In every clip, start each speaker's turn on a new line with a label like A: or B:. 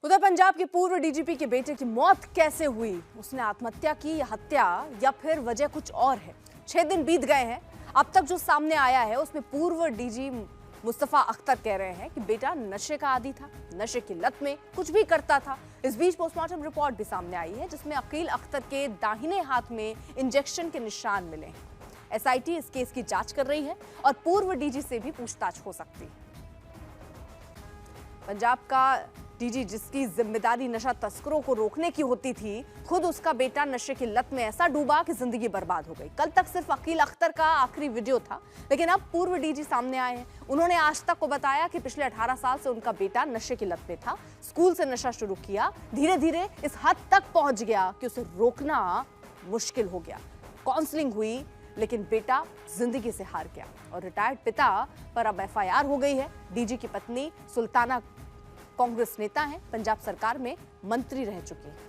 A: उधर पंजाब के पूर्व डीजीपी के बेटे की मौत कैसे हुई? उसने आत्महत्या की या हत्या, या फिर वजह कुछ और है? 6 दिन बीत गए हैं। अब तक जो सामने आया है उसमें पूर्व डीजी मुस्तफा अख्तर कह रहे हैं कि बेटा नशे का आदी था, नशे की लत में कुछ भी करता था। इस बीच पोस्टमार्टम रिपोर्ट भी सामने आई है जिसमें अकील अख्तर के दाहिने हाथ में इंजेक्शन के निशान मिले हैं। एसआईटी इस केस की जांच कर रही है और पूर्व डीजी से भी पूछताछ हो सकती है। पंजाब का डीजी जिसकी जिम्मेदारी नशा तस्करों को रोकने की होती थी, खुद उसका बेटा नशे की लत में ऐसा डूबा कि जिंदगी बर्बाद हो गई। कल तक सिर्फ अकील अख्तर का आखिरी वीडियो था, लेकिन अब पूर्व डीजी सामने आए हैं। उन्होंने आज तक को बताया कि पिछले 18 साल से उनका बेटा नशे की लत में था। स्कूल से नशा शुरू किया, धीरे धीरे इस हद तक पहुंच गया कि उसे रोकना मुश्किल हो गया। काउंसलिंग हुई, लेकिन बेटा जिंदगी से हार गया और रिटायर्ड पिता पर अब एफआईआर हो गई है। डीजी की पत्नी सुल्ताना कांग्रेस नेता हैं, पंजाब सरकार में मंत्री रह चुकी हैं।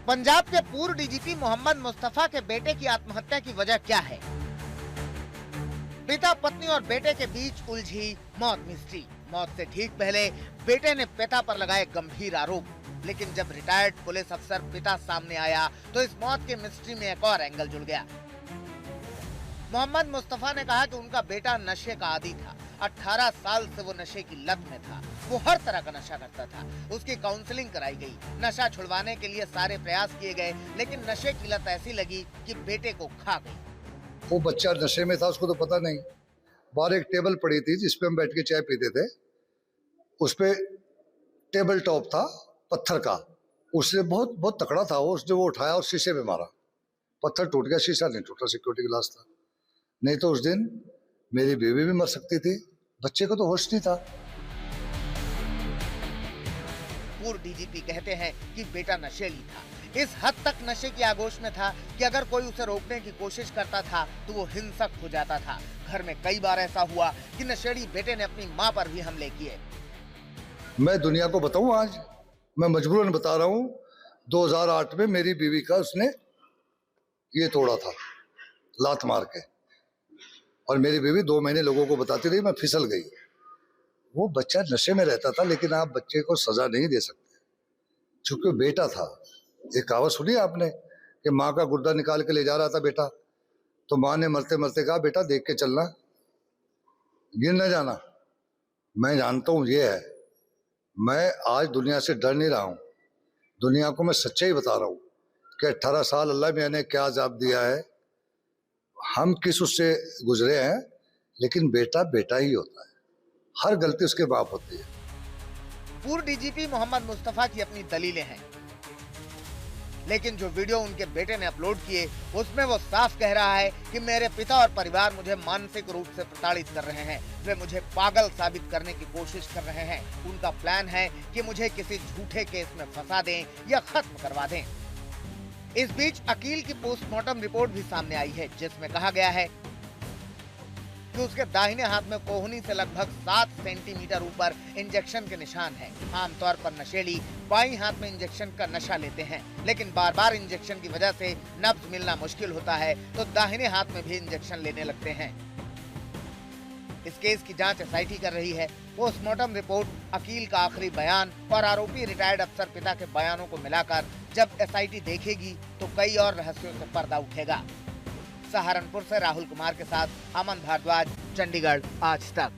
B: पंजाब के पूर्व डीजीपी मोहम्मद मुस्तफा के बेटे की आत्महत्या की वजह क्या है? पिता, पत्नी और बेटे के बीच उलझी मौत मिस्ट्री। मौत से ठीक पहले बेटे ने पिता पर लगाए गंभीर आरोप, लेकिन जब रिटायर्ड पुलिस अफसर पिता सामने आया तो इस मौत के मिस्ट्री में एक और एंगल जुड़ गया। मोहम्मद मुस्तफा ने कहा कि उनका बेटा नशे का आदी था। 18 साल से वो नशे की लत में था। वो हर तरह का नशा करता था। उसकी काउंसलिंग कराई गई, नशा छुड़वाने के लिए सारे प्रयास किए गए, लेकिन नशे की लत ऐसी लगी कि बेटे को खा गई।
C: वो बच्चा नशे में था, उसको तो पता नहीं। बाहर एक टेबल पड़ी थी जिस पे हम बैठ के चाय पीते थे। उस पे टेबल टॉप था पत्थर का। उससे बहुत बहुत तकड़ा था वो। उसने वो उठाया और शीशे पे मारा। पत्थर टूट गया, शीशा नहीं टूटा, सिक्योरिटी ग्लास था। नहीं तो उस दिन मेरी बीवी भी मर सकती थी। बच्चे को तो होश नहीं था।
B: पूर्व डीजीपी कहते हैं कि बेटा नशेड़ी था। इस हद तक नशे की आगोश में था कि अगर कोई उसे रोकने की कोशिश करता था तो वो हिंसक हो जाता था। घर में कई बार ऐसा हुआ कि नशेड़ी बेटे ने अपनी मां पर भी हमले किए।
C: मैं दुनिया को बताऊं, आज मैं मजबूरन बता रहा हूं, 2008 में मेरी बीवी का उसने ये तोड़ा था, लात मार के। और मेरी बीवी 2 महीने लोगों को बताती रही, मैं फिसल गई। वो बच्चा नशे में रहता था, लेकिन आप बच्चे को सजा नहीं दे सकते क्योंकि बेटा था। एक कहावत सुनी आपने कि माँ का गुर्दा निकाल के ले जा रहा था बेटा, तो माँ ने मरते मरते कहा, बेटा देख के चलना, गिर न जाना। मैं जानता हूँ ये है। मैं आज दुनिया से डर नहीं रहा हूँ। दुनिया को मैं सच्चाई बता रहा हूँ कि 18 साल अल्लाह मियां ने क्या अजाब दिया है। हम किस उससे गुजरे हैं, लेकिन बेटा बेटा ही होता है। हर गलती उसके बाप होती है।
B: पूर्व डीजीपी मोहम्मद मुस्तफा की अपनी दलीलें हैं, लेकिन जो वीडियो उनके बेटे ने अपलोड किए उसमें वो साफ कह रहा है कि मेरे पिता और परिवार मुझे मानसिक रूप से प्रताड़ित कर रहे हैं। वे मुझे पागल साबित करने की कोशिश कर रहे हैं। उनका प्लान है कि मुझे किसी झूठे केस में फंसा दें या खत्म करवा दें। इस बीच अकील की पोस्टमार्टम रिपोर्ट भी सामने आई है जिसमें कहा गया है कि उसके दाहिने हाथ में कोहनी से लगभग 7 सेंटीमीटर ऊपर इंजेक्शन के निशान हैं। आमतौर पर नशेड़ी बाईं हाथ में इंजेक्शन का नशा लेते हैं, लेकिन बार बार इंजेक्शन की वजह से नब्ज मिलना मुश्किल होता है तो दाहिने हाथ में भी इंजेक्शन लेने लगते हैं। इस केस की जांच एसआईटी कर रही है। पोस्टमार्टम रिपोर्ट, अकील का आखिरी बयान और आरोपी रिटायर्ड अफसर पिता के बयानों को मिलाकर जब एसआईटी देखेगी तो कई और रहस्यों से पर्दा उठेगा। सहारनपुर से राहुल कुमार के साथ अमन भारद्वाज, चंडीगढ़ आज तक।